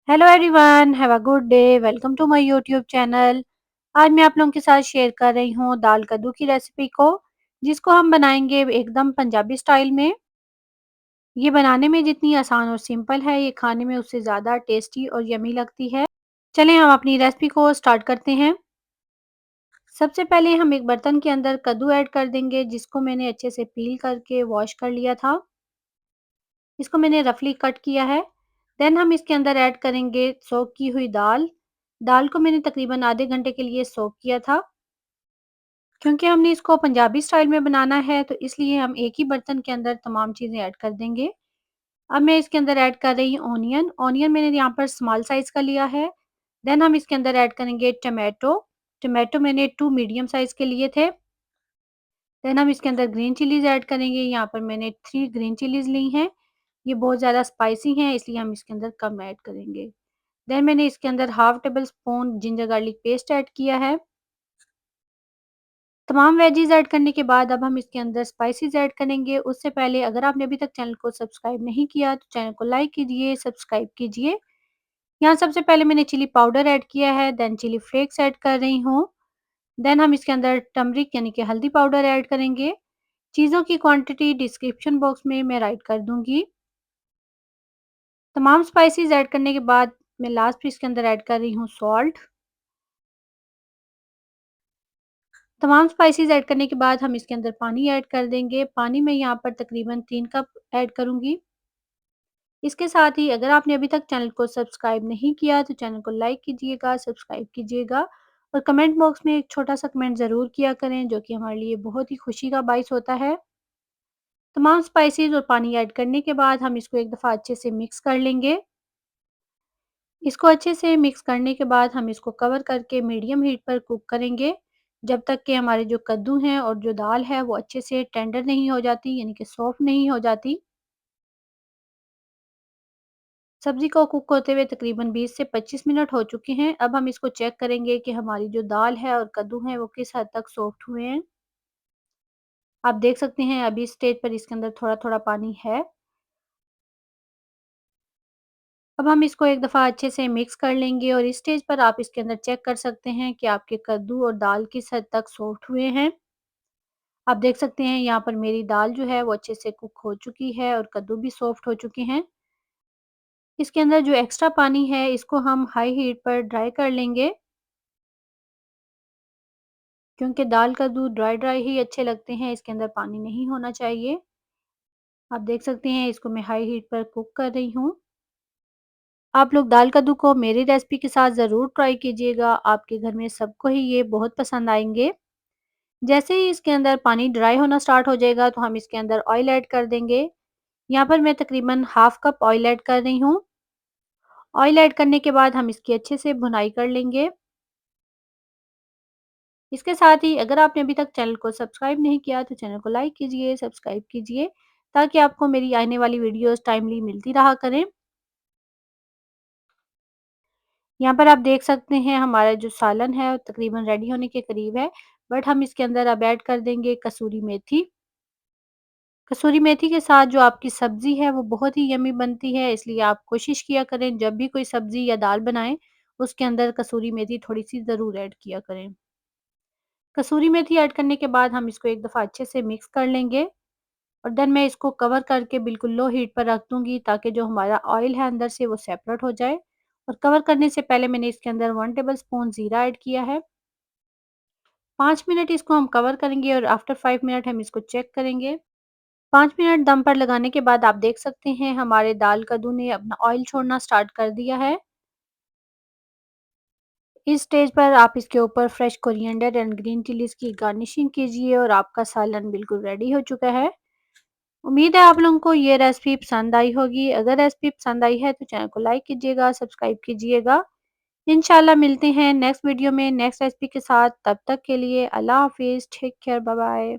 Hello everyone, have a good day. Welcome to my YouTube channel. आज मैं आप लोगों के साथ शेयर कर रही हूँ दाल कद्दू की रेसिपी को, जिसको हम बनाएंगे एकदम पंजाबी स्टाइल में। ये बनाने में जितनी आसान और सिंपल है, ये खाने में उससे ज़्यादा टेस्टी और यमी लगती है। चलें हम अपनी रेसिपी को स्टार्ट करते हैं। सबसे पहले हम एक बर्तन के अंदर कद्दू ऐड कर देंगे, जिसको मैंने अच्छे से पील करके वॉश कर लिया था। इसको मैंने रफली कट किया है। देन हम इसके अंदर ऐड करेंगे सोक की हुई दाल। दाल को मैंने तकरीबन आधे घंटे के लिए सोक किया था। क्योंकि हमने इसको पंजाबी स्टाइल में बनाना है, तो इसलिए हम एक ही बर्तन के अंदर तमाम चीज़ें ऐड कर देंगे। अब मैं इसके अंदर ऐड कर रही हूँ ऑनियन। ऑनियन मैंने यहाँ पर स्मॉल साइज़ का लिया है। देन हम इसके अंदर ऐड करेंगे टमाटो। टमाटो मैंने 2 मीडियम साइज़ के लिए थे। देन हम इसके अंदर ग्रीन चिलीज़ ऐड करेंगे। यहाँ पर मैंने 3 ग्रीन चिलीज़ ली हैं। ये बहुत ज़्यादा स्पाइसी हैं, इसलिए हम इसके अंदर कम ऐड करेंगे। देन मैंने इसके अंदर half table spoon ginger garlic paste add किया है। तमाम वेजीज़ ऐड करने के बाद अब हम इसके अंदर स्पाइसेस ऐड करेंगे। उससे पहले अगर आपने अभी तक चैनल को सब्सक्राइब नहीं किया, तो चैनल को लाइक कीजिए, सब्सक्राइब कीजिए। यहाँ सबसे पहले मैंने चिली पाउडर ऐड किया है, देन चिली फ्लेक्स ऐड कर रही हूँ। देन हम इसके अंदर टर्मरिक यानी कि हल्दी पाउडर ऐड करेंगे। चीज़ों की क्वांटिटी डिस्क्रिप्शन बॉक्स में मैं राइट कर दूँगी। तमाम स्पाइसेस ऐड करने के बाद मैं लास्ट में इसके अंदर ऐड कर रही हूँ सॉल्ट। तमाम स्पाइसेस ऐड करने के बाद हम इसके अंदर पानी ऐड कर देंगे। पानी मैं यहाँ पर तकरीबन 3 कप ऐड करूँगी। इसके साथ ही अगर आपने अभी तक चैनल को सब्सक्राइब नहीं किया, तो चैनल को लाइक कीजिएगा, सब्सक्राइब कीजिएगा और कमेंट बॉक्स में एक छोटा-सा कमेंट ज़रूर किया करें, जो कि हमारे लिए बहुत ही खुशी का बाइस होता है। तमाम स्पाइसेस और पानी ऐड करने के बाद हम इसको एक दफ़ा अच्छे से मिक्स कर लेंगे। इसको अच्छे से मिक्स करने के बाद हम इसको कवर करके मीडियम हीट पर कुक करेंगे, जब तक कि हमारे जो कद्दू हैं और जो दाल है वो अच्छे से टेंडर नहीं हो जाती, यानी कि सॉफ्ट नहीं हो जाती। सब्ज़ी को कुक होते हुए तकरीबन 20 से 25 मिनट हो चुके हैं। अब हम इसको चेक करेंगे कि हमारी जो दाल है और कद्दू हैं वो किस हद तक सॉफ्ट हुए हैं। आप देख सकते हैं अभी इस स्टेज पर इसके अंदर थोड़ा-थोड़ा पानी है। अब हम इसको एक दफ़ा अच्छे से मिक्स कर लेंगे और इस स्टेज पर आप इसके अंदर चेक कर सकते हैं कि आपके कद्दू और दाल किस हद तक सॉफ्ट हुए हैं। आप देख सकते हैं यहाँ पर मेरी दाल जो है वो अच्छे से कुक हो चुकी है और कद्दू भी सॉफ्ट हो चुके हैं। इसके अंदर जो एक्स्ट्रा पानी है इसको हम हाई हीट पर ड्राई कर लेंगे, क्योंकि दाल कद्दू ड्राई ड्राई ही अच्छे लगते हैं, इसके अंदर पानी नहीं होना चाहिए। आप देख सकते हैं इसको मैं हाई हीट पर कुक कर रही हूँ। आप लोग दाल कद्दू को मेरी रेसिपी के साथ ज़रूर ट्राई कीजिएगा, आपके घर में सबको ही ये बहुत पसंद आएँगे। जैसे ही इसके अंदर पानी ड्राई होना स्टार्ट हो जाएगा, तो हम इसके अंदर ऑयल ऐड कर देंगे। यहाँ पर मैं तकरीबन हाफ कप ऑयल ऐड कर रही हूँ। ऑयल ऐड करने के बाद हम इसकी अच्छे से भुनाई कर लेंगे। इसके साथ ही अगर आपने अभी तक चैनल को सब्सक्राइब नहीं किया, तो चैनल को लाइक कीजिए, सब्सक्राइब कीजिए, ताकि आपको मेरी आने वाली वीडियोज़ टाइमली मिलती रहा करें। यहाँ पर आप देख सकते हैं हमारा जो सालन है वो तकरीबन रेडी होने के करीब है, बट हम इसके अंदर अब ऐड कर देंगे कसूरी मेथी। कसूरी मेथी के साथ जो आपकी सब्ज़ी है वो बहुत ही यम्मी बनती है, इसलिए आप कोशिश किया करें जब भी कोई सब्ज़ी या दाल बनाएँ, उसके अंदर कसूरी मेथी थोड़ी-सी ज़रूर ऐड किया करें। कसूरी मेथी ऐड करने के बाद हम इसको एक दफ़ा अच्छे से मिक्स कर लेंगे और देन मैं इसको कवर करके बिल्कुल लो हीट पर रख दूँगी, ताकि जो हमारा ऑयल है अंदर से वो सेपरेट हो जाए। और कवर करने से पहले मैंने इसके अंदर 1 टेबल स्पून ज़ीरा ऐड किया है। 5 मिनट इसको हम कवर करेंगे और आफ्टर 5 मिनट हम इसको चेक करेंगे। 5 मिनट दम पर लगाने के बाद आप देख सकते हैं हमारे दाल कद्दू ने अपना ऑयल छोड़ना स्टार्ट कर दिया है। इस स्टेज पर आप इसके ऊपर fresh coriander and green chillies की गार्निशिंग कीजिए और आपका सालन बिल्कुल रेडी हो चुका है। उम्मीद है आप लोगों को ये रेसिपी पसंद आई होगी। अगर रेसिपी पसंद आई है तो चैनल को लाइक कीजिएगा, सब्सक्राइब कीजिएगा। इंशाल्लाह मिलते हैं नेक्स्ट वीडियो में नेक्स्ट रेसिपी के साथ। तब तक के लिए अल्लाह हाफ़िज़, टेक केयर, बाय बाय।